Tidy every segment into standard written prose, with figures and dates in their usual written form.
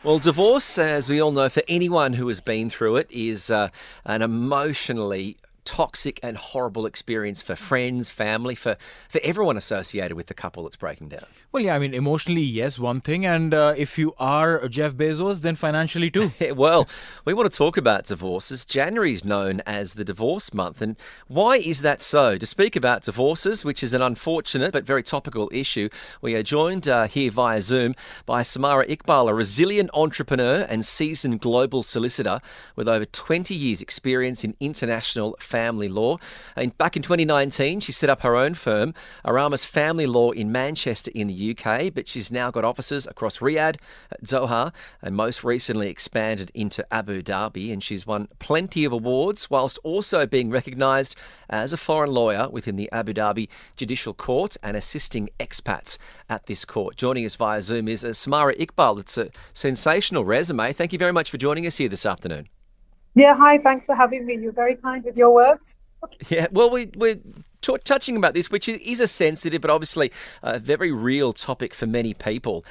Well, divorce, as we all know, for anyone who has been through it, is an emotionally toxic and horrible experience for friends, family, for everyone associated with the couple that's breaking down. Well, yeah, I mean, emotionally, yes, one thing. And if you are Jeff Bezos, then financially too. Yeah, well, we want to talk about divorces. January is known as the divorce month. And why is that so? To speak about divorces, which is an unfortunate but very topical issue, we are joined here via Zoom by Samara Iqbal, a resilient entrepreneur and seasoned global solicitor with over 20 years' experience in international family law. And back in 2019, she set up her own firm, Aramis Family Law in Manchester in the UK, but she's now got offices across Riyadh, Doha, and most recently expanded into Abu Dhabi. And she's won plenty of awards whilst also being recognised as a foreign lawyer within the Abu Dhabi Judicial Court and assisting expats at this court. Joining us via Zoom is Samara Iqbal. It's a sensational resume. Thank you very much for joining us here this afternoon. Yeah, hi, thanks for having me. You're very kind with your words. Yeah, well, we're touching about this, which is a sensitive but obviously a very real topic for many people.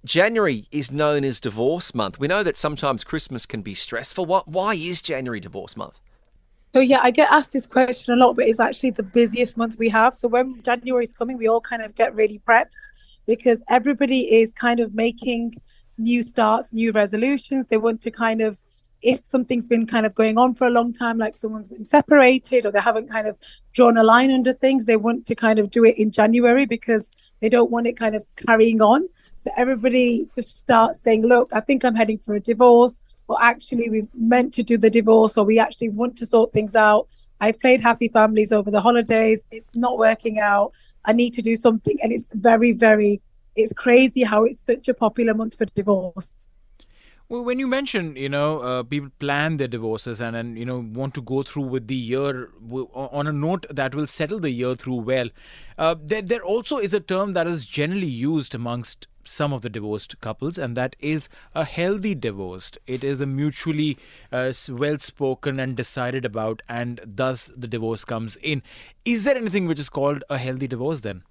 January is known as divorce month. We know that sometimes Christmas can be stressful. Why is January divorce month? So yeah, I get asked this question a lot, but it's actually the busiest month we have. So when January is coming, we all kind of get really prepped because everybody is kind of making new starts, new resolutions. They want to kind of, if something's been kind of going on for a long time, like someone's been separated or they haven't kind of drawn a line under things, they want to kind of do it in January because they don't want it kind of carrying on. So everybody just starts saying, look, I think I'm heading for a divorce, or actually we've meant to do the divorce, or we actually want to sort things out. I've played happy families over the holidays. It's not working out. I need to do something. And it's very, very, it's crazy how it's such a popular month for divorce. Well, when you mention, people plan their divorces and want to go through with the year on a note that will settle the year through well, there also is a term that is generally used amongst some of the divorced couples, and that is a healthy divorce. It is a mutually well spoken and decided about, and thus the divorce comes in. Is there anything which is called a healthy divorce then?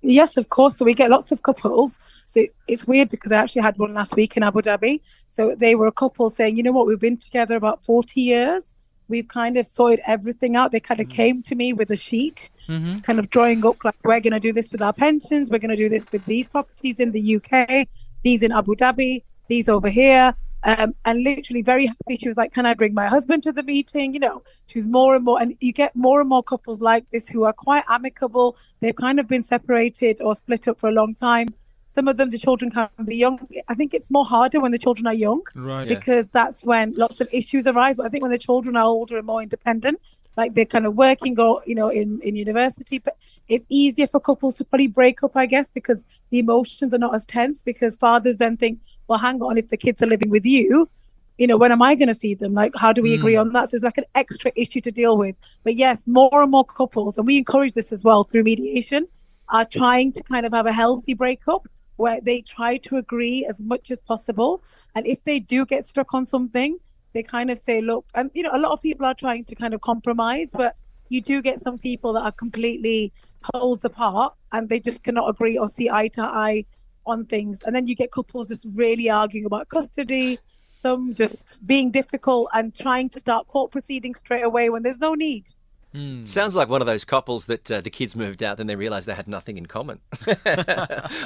Yes, of course. So we get lots of couples. So it's weird because I actually had one last week in Abu Dhabi. So they were a couple saying, you know what, we've been together about 40 years. We've kind of sorted everything out. They kind of came to me with a sheet, kind of drawing up like, we're going to do this with our pensions. We're going to do this with these properties in the UK, these in Abu Dhabi, these over here. And literally very happy. She was like, can I bring my husband to the meeting? She was more and more, and you get more and more couples like this who are quite amicable. They've kind of been separated or split up for a long time. Some of them, the children can be young. I think it's more harder when the children are young, Right. because that's when lots of issues arise. But I think when the children are older and more independent, like they're kind of working or, in university, but it's easier for couples to probably break up, I guess, because the emotions are not as tense, because fathers then think, well, hang on, if the kids are living with you, when am I going to see them? Like, how do we agree on that? So it's like an extra issue to deal with. But yes, more and more couples, and we encourage this as well through mediation, are trying to kind of have a healthy breakup where they try to agree as much as possible. And if they do get stuck on something, they kind of say, look, and a lot of people are trying to kind of compromise, but you do get some people that are completely poles apart and they just cannot agree or see eye to eye on things. And then you get couples just really arguing about custody, some just being difficult and trying to start court proceedings straight away when there's no need. Sounds like one of those couples that the kids moved out, then they realised they had nothing in common,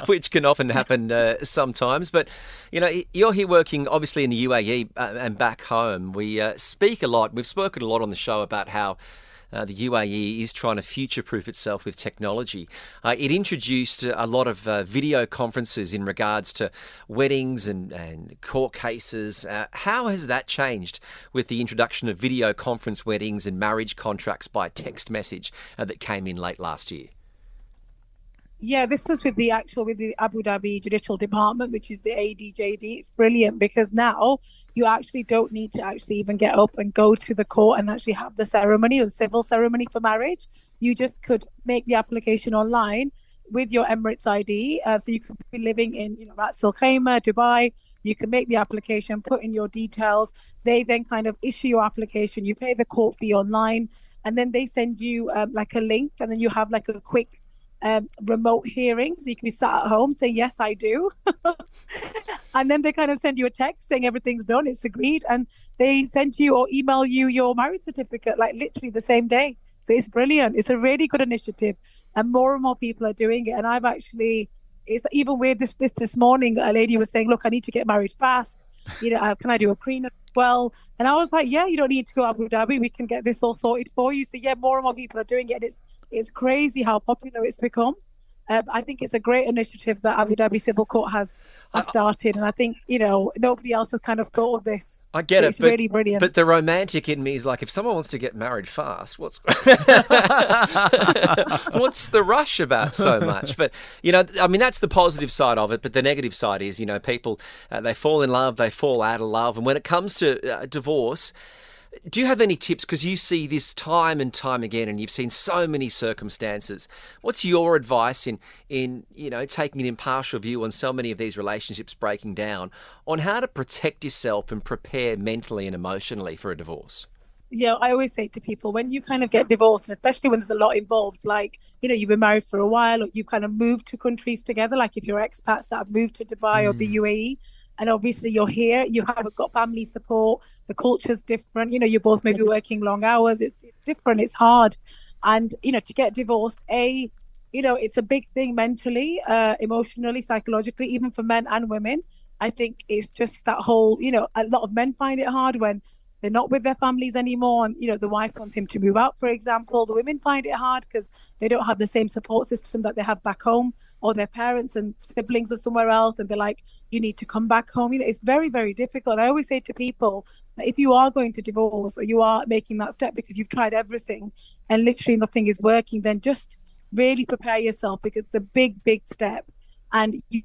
which can often happen sometimes. But, you're here working obviously in the UAE and back home. We speak a lot. We've spoken a lot on the show about how the UAE is trying to future-proof itself with technology. It introduced a lot of video conferences in regards to weddings and court cases. How has that changed with the introduction of video conference weddings and marriage contracts by text message that came in late last year? Yeah, this was with the Abu Dhabi Judicial Department, which is the ADJD. It's brilliant because now you actually don't need to actually even get up and go to the court and actually have the ceremony, the civil ceremony for marriage. You just could make the application online with your Emirates ID. So you could be living in, Ras Al Khaimah, Dubai. You can make the application, put in your details. They then kind of issue your application. You pay the court fee online, and then they send you like a link, and then you have like a quick remote hearings. You can be sat at home saying, yes, I do. And then they kind of send you a text saying everything's done, it's agreed, and they send you or email you your marriage certificate like literally the same day. So it's brilliant. It's a really good initiative, and more people are doing it. And I've actually, it's even weird. This morning, a lady was saying, "Look, I need to get married fast. Can I do a prenup?" Well, and I was like, "Yeah, you don't need to go Abu Dhabi. We can get this all sorted for you." So yeah, more and more people are doing it, and it's crazy how popular it's become. I think it's a great initiative that Abu Dhabi Civil Court has started, and I think nobody else has kind of thought of this. I get So it, it's really brilliant. But the romantic in me is like, if someone wants to get married fast, what's the rush about so much? But I mean, that's the positive side of it. But the negative side is, people they fall in love, they fall out of love, and when it comes to divorce. Do you have any tips? Because you see this time and time again, and you've seen so many circumstances. What's your advice in taking an impartial view on so many of these relationships breaking down, on how to protect yourself and prepare mentally and emotionally for a divorce? Yeah, I always say to people, when you kind of get divorced, and especially when there's a lot involved, like, you've been married for a while, or you kind of moved to countries together, like if you're expats that have moved to Dubai or the UAE, and obviously you're here, you haven't got family support, the culture's different, you're both maybe working long hours, it's different, it's hard. And, to get divorced, it's a big thing mentally, emotionally, psychologically, even for men and women. I think it's just that whole, a lot of men find it hard when they're not with their families anymore, and the wife wants him to move out, for example. The women find it hard because they don't have the same support system that they have back home, or their parents and siblings are somewhere else, and they're like, you need to come back home. It's very, very difficult. I always say to people, if you are going to divorce, or you are making that step because you've tried everything and literally nothing is working, then just really prepare yourself, because it's a big, big step, and you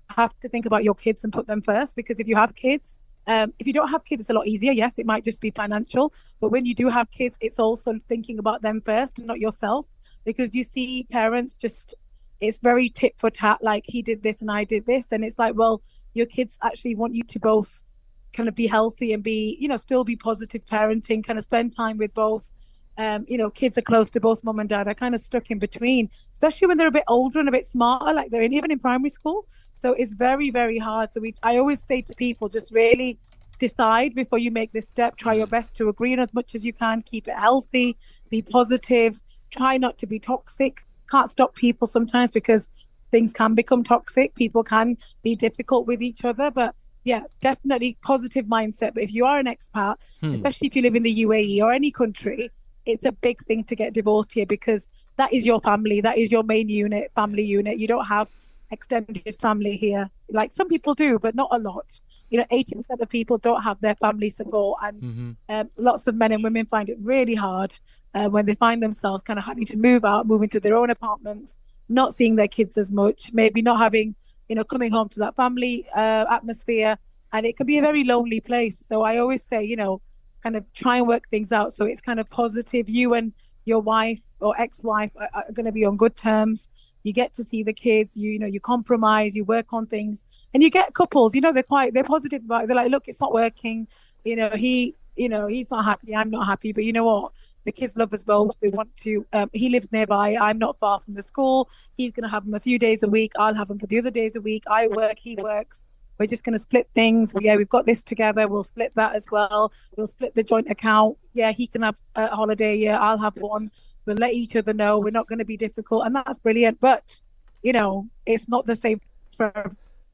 have to think about your kids and put them first. Because if you have kids, if you don't have kids, it's a lot easier. Yes, it might just be financial, but when you do have kids, it's also thinking about them first and not yourself. Because you see parents just, it's very tit for tat, like he did this and I did this, and it's like, well, your kids actually want you to both kind of be healthy and be, still be positive parenting, kind of spend time with both. Kids are close to both mom and dad. I kind of stuck in between, especially when they're a bit older and a bit smarter, like they're even in primary school. So it's very, very hard. So I always say to people, just really decide before you make this step. Try your best to agree on as much as you can. Keep it healthy. Be positive. Try not to be toxic. Can't stop people sometimes, because things can become toxic. People can be difficult with each other. But yeah, definitely positive mindset. But if you are an expat, especially if you live in the UAE or any country, it's a big thing to get divorced here, because that is your family. That is your main family unit. You don't have extended family here. Like some people do, but not a lot. 80% of people don't have their family support. And lots of men and women find it really hard when they find themselves kind of having to move into their own apartments, not seeing their kids as much, maybe not having, coming home to that family atmosphere. And it can be a very lonely place. So I always say, kind of try and work things out so it's kind of positive. You and your wife or ex-wife are going to be on good terms. You get to see the kids, you compromise, you work on things, and you get couples, they're positive about it. They're like, look, it's not working. He's not happy, I'm not happy, but you know what? The kids love us both. They want to, he lives nearby. I'm not far from the school. He's going to have them a few days a week. I'll have them for the other days a week. I work, he works. We're just going to split things. Yeah, we've got this together. We'll split that as well. We'll split the joint account. Yeah, he can have a holiday. Yeah, I'll have one. We'll let each other know. We're not going to be difficult. And that's brilliant. But, it's not the same for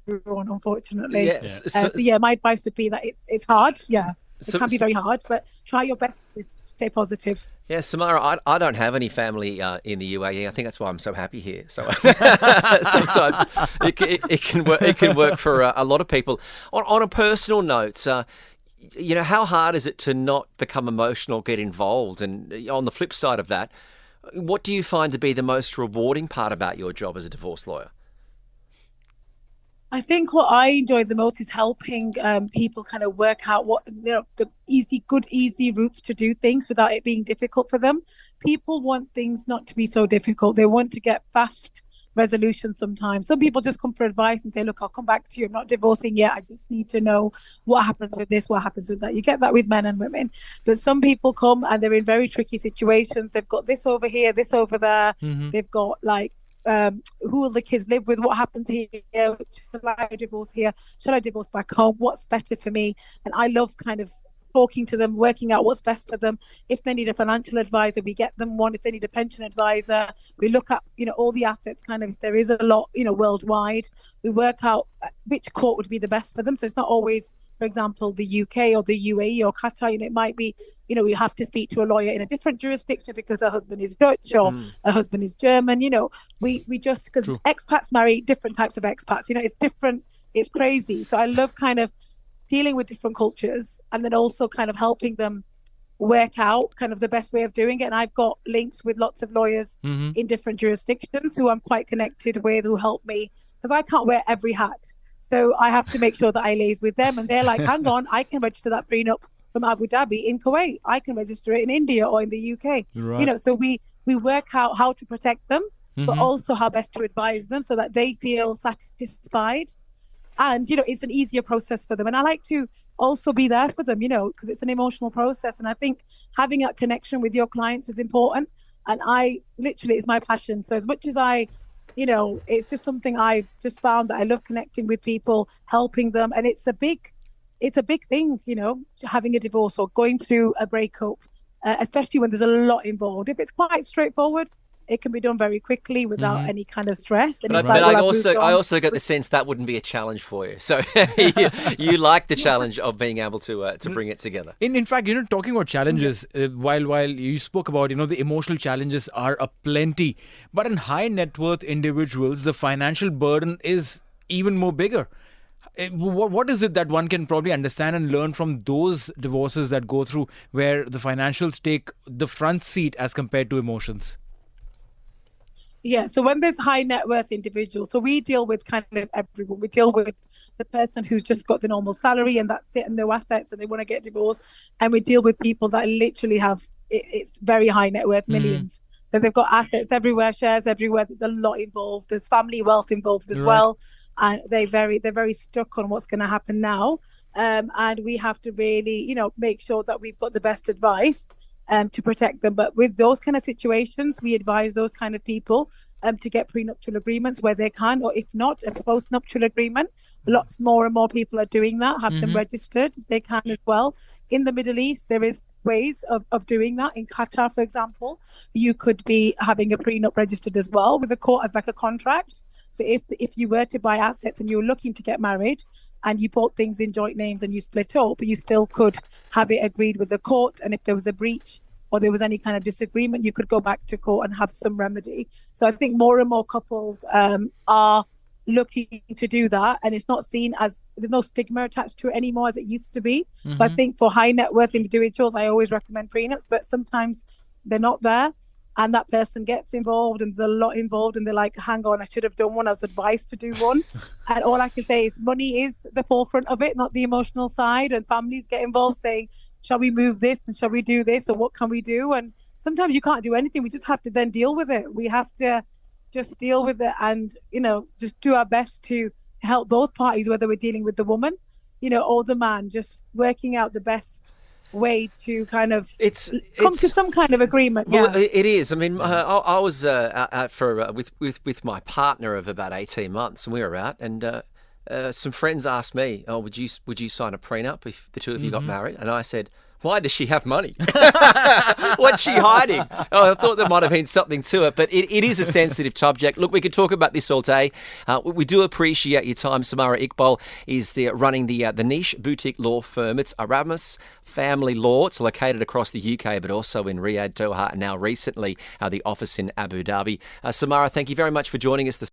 everyone, unfortunately. Yes. So yeah, my advice would be that it's hard. Yeah, it can be very hard, but try your best to stay positive. Yeah, Samara, I don't have any family in the UAE. I think that's why I'm so happy here. So sometimes it can work for a lot of people. On a personal note, how hard is it to not become emotional, get involved? And on the flip side of that, what do you find to be the most rewarding part about your job as a divorce lawyer? I think what I enjoy the most is helping people kind of work out what the easy routes to do things without it being difficult for them. People want things not to be so difficult. They want to get fast resolution sometimes. Some people just come for advice and say, look, I'll come back to you. I'm not divorcing yet. I just need to know what happens with this, what happens with that. You get that with men and women. But some people come and they're in very tricky situations. They've got this over here, this over there. They've got who will the kids live with? What happens here? Shall I divorce here? Shall I divorce back home? What's better for me? And I love kind of talking to them, working out what's best for them. If they need a financial advisor, we get them one. If they need a pension advisor, we look at, all the assets kind of, if there is a lot, worldwide, we work out which court would be the best for them. So it's not always, for example, the UK or the UAE or Qatar. It might be, we have to speak to a lawyer in a different jurisdiction because her husband is Dutch or her husband is German. We just, because expats marry different types of expats, it's different. It's crazy. So I love kind of dealing with different cultures and then also kind of helping them work out kind of the best way of doing it. And I've got links with lots of lawyers in different jurisdictions who I'm quite connected with, who help me, because I can't wear every hat. So I have to make sure that I liaise with them. And they're like, hang on, I can register that prenup from Abu Dhabi in Kuwait. I can register it in India or in the UK. Right. So we work out how to protect them, but also how best to advise them so that they feel satisfied. And, it's an easier process for them. And I like to also be there for them, because it's an emotional process. And I think having that connection with your clients is important. And it's my passion. So as much as it's just something I've just found that I love connecting with people, helping them. And it's a big thing, having a divorce or going through a breakup, especially when there's a lot involved. If it's quite straightforward, it can be done very quickly without any kind of stress. And but I also get the sense that wouldn't be a challenge for you. So you like the challenge of being able to bring it together. In fact, talking about challenges, while you spoke about, the emotional challenges are aplenty, but in high net worth individuals, the financial burden is even more bigger. What is it that one can probably understand and learn from those divorces that go through where the financials take the front seat as compared to emotions? Yeah, so when there's high net worth individuals, so we deal with kind of everyone. We deal with the person who's just got the normal salary and that's it and no assets and they want to get divorced. And we deal with people that literally have, it's very high net worth, millions. So they've got assets everywhere, shares everywhere. There's a lot involved. There's family wealth involved as well. And they're very stuck on what's going to happen now. And we have to really, make sure that we've got the best advice to protect them. But with those kind of situations, we advise those kind of people to get prenuptial agreements where they can, or if not, a postnuptial agreement. Lots more and more people are doing that, have them registered. They can as well. In the Middle East, there is ways of doing that. In Qatar, for example, you could be having a prenup registered as well with the court as like a contract. So if you were to buy assets and you were looking to get married and you bought things in joint names and you split up, you still could have it agreed with the court. And if there was a breach or there was any kind of disagreement, you could go back to court and have some remedy. So I think more and more couples are looking to do that, and it's not seen as, there's no stigma attached to it anymore as it used to be. So I think for high net worth individuals, I always recommend prenups, but sometimes they're not there and that person gets involved and there's a lot involved and they're like, hang on, I should have done one. I was advised to do one. And all I can say is money is the forefront of it, not the emotional side. And families get involved saying, shall we move this and shall we do this, or what can we do? And sometimes you can't do anything. We just have to then deal with it. We have to just deal with it and, just do our best to help both parties, whether we're dealing with the woman, or the man, just working out the best way to kind of come to some kind of agreement. Well, it is. I mean, I was out for with my partner of about 18 months, and we were out, and some friends asked me, "Oh, would you sign a prenup if the two of you got married?" And I said, "Why does she have money? What's she hiding?" Oh, I thought there might have been something to it, but it is a sensitive subject. Look, we could talk about this all day. We do appreciate your time. Samara Iqbal is running the niche boutique law firm. It's Aramis Family Law. It's located across the UK, but also in Riyadh, Doha, and now recently the office in Abu Dhabi. Samara, thank you very much for joining us this